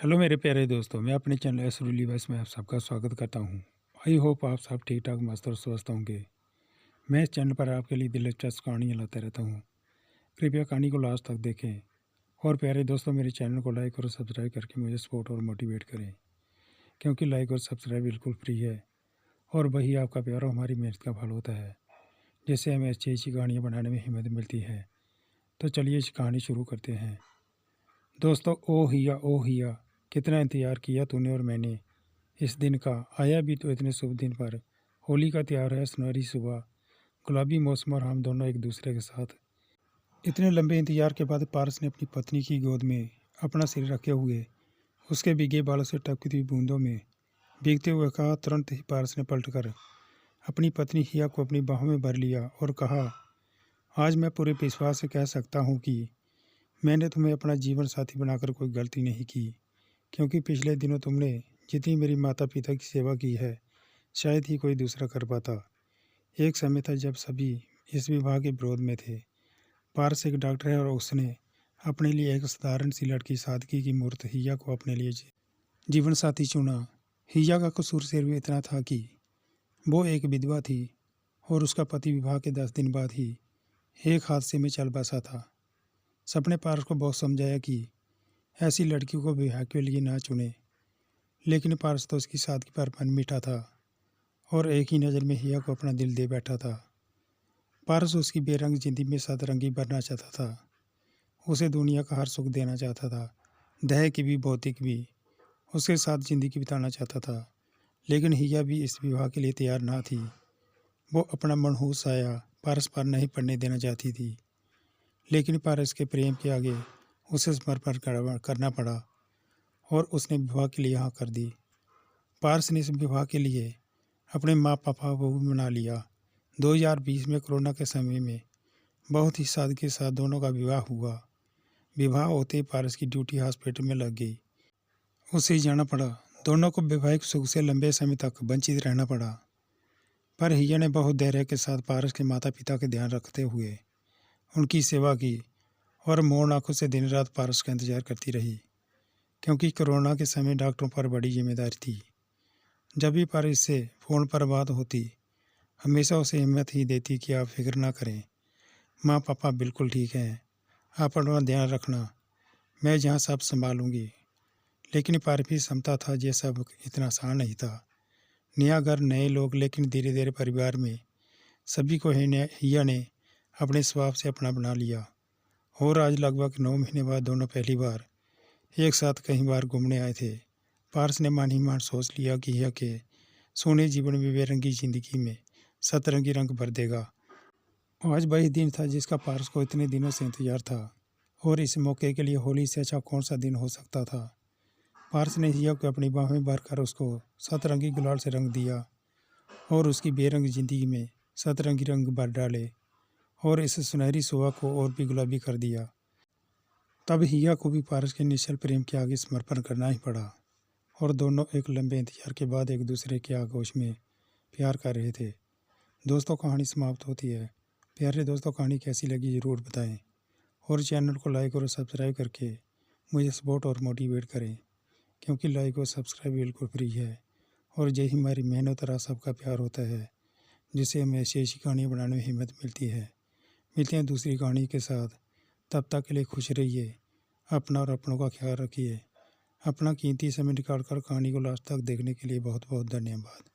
Hello मेरे प्यारे दोस्तों, मैं अपने चैनल एसरुली वैस में आप सबका स्वागत करता हूं। आई होप आप सब ठीक ठाक मस्त और स्वस्थ होंगे। मैं इस चैनल पर आपके लिए दिलचस्प कहानियाँ लाता रहता हूं। कृपया कहानी को लास्ट तक देखें और प्यारे दोस्तों मेरे चैनल को लाइक और सब्सक्राइब करके मुझे सपोर्ट और मोटिवेट करें, क्योंकि लाइक और सब्सक्राइब बिल्कुल फ्री है और वही आपका प्यार और हमारी मेहनत का फल होता है, जिससे हमें अच्छी अच्छी कहानियाँ बनाने में हिम्मत मिलती है। तो चलिए इस कहानी शुरू करते हैं। दोस्तों, ओ हिया, कितना इंतज़ार किया तूने और मैंने इस दिन का। आया भी तो इतने शुभ दिन पर। होली का त्यौहार है, सुनहरी सुबह, गुलाबी मौसम और हम दोनों एक दूसरे के साथ। इतने लंबे इंतजार के बाद पारस ने अपनी पत्नी की गोद में अपना सिर रखे हुए उसके भीगे बालों से टपकती हुई बूंदों में भीगते हुए कहा। तुरंत ही पारस ने पलटकर अपनी पत्नी हिया को अपनी बाहों में भर लिया और कहा, आज मैं पूरे विश्वास से कह सकता हूँ कि मैंने तुम्हें अपना जीवन साथी बनाकर कोई गलती नहीं की, क्योंकि पिछले दिनों तुमने जितनी मेरी माता पिता की सेवा की है शायद ही कोई दूसरा कर पाता। एक समय था जब सभी इस विवाह के विरोध में थे। पारस एक डॉक्टर है और उसने अपने लिए एक साधारण सी लड़की सादगी की मूर्त हिया को अपने लिए जीवन साथी चुना। हिया का कसूर सिर्फ इतना था कि वो एक विधवा थी और उसका पति विवाह के 10 दिन बाद ही एक हादसे में चल बसा था। सबने पारस को बहुत समझाया कि ऐसी लड़की को विवाह के लिए ना चुने, लेकिन पारस तो उसकी सादगी पर मन मीठा था और एक ही नज़र में हिया को अपना दिल दे बैठा था। पारस उसकी बेरंग जिंदगी में सतरंगी भरना चाहता था। उसे दुनिया का हर सुख देना चाहता था, देह की भी भौतिक भी। उसके साथ जिंदगी बिताना चाहता था, लेकिन हिया भी इस विवाह के लिए तैयार ना थी। वो अपना मनहूस साया पारस पर नहीं पड़ने देना चाहती थी, लेकिन पारस के प्रेम के आगे उसे समर्पण करना पड़ा और उसने विवाह के लिए हाँ कर दी। पारस ने इस विवाह के लिए अपने माँ पापा को भी मना लिया। 2020 में कोरोना के समय में बहुत ही सादगी के साथ दोनों का विवाह हुआ। विवाह होते ही पारस की ड्यूटी हॉस्पिटल में लग गई। उसे जाना पड़ा। दोनों को वैवाहिक सुख से लंबे समय तक वंचित रहना पड़ा, पर हिया ने बहुत धैर्य के साथ पारस के माता पिता के ध्यान रखते हुए उनकी सेवा की और मौन आंखों से दिन रात पारस का इंतजार करती रही, क्योंकि कोरोना के समय डॉक्टरों पर बड़ी जिम्मेदारी थी। जब भी पारस से फ़ोन पर बात होती, हमेशा उसे हिम्मत ही देती कि आप फिक्र ना करें, माँ पापा बिल्कुल ठीक हैं, आप अपना ध्यान रखना, मैं जहाँ सब संभालूंगी। लेकिन पारस भी समझता था ये सब इतना आसान नहीं था। नया घर, नए लोग, लेकिन धीरे धीरे परिवार में सभी को हिया ने अपने स्वभाव से अपना बना लिया। और आज लगभग 9 महीने बाद दोनों पहली बार एक साथ कहीं बार घूमने आए थे। पारस ने मान ही मान सोच लिया कि हिया के सोने जीवन में बेरंगी जिंदगी में सतरंगी रंग भर देगा। आज वही दिन था जिसका पारस को इतने दिनों से इंतजार था, और इस मौके के लिए होली से अच्छा कौन सा दिन हो सकता था। पारस ने हिया को अपनी बाहों में भरकर उसको सतरंगी गुलाल से रंग दिया और उसकी बेरंग जिंदगी में सतरंगी रंग भर डाले और इस सुनहरी सुबह को और भी गुलाबी कर दिया। तब हिया को भी पारस के निश्चल प्रेम के आगे समर्पण करना ही पड़ा और दोनों एक लंबे इंतजार के बाद एक दूसरे के आगोश में प्यार कर रहे थे। दोस्तों, कहानी समाप्त होती है। प्यारे दोस्तों, कहानी कैसी लगी ज़रूर बताएं और चैनल को लाइक और सब्सक्राइब करके मुझे सपोर्ट और मोटिवेट करें, क्योंकि लाइक और सब्सक्राइब बिल्कुल फ्री है और यही हमारी मेहनत और सबका प्यार होता है, जिससे हमें ऐसी ऐसी कहानियाँ बनाने में हिम्मत मिलती है। मिलते हैं दूसरी कहानी के साथ। तब तक के लिए खुश रहिए, अपना और अपनों का ख्याल रखिए। अपना कीमती समय निकाल कर कहानी को लास्ट तक देखने के लिए बहुत बहुत धन्यवाद।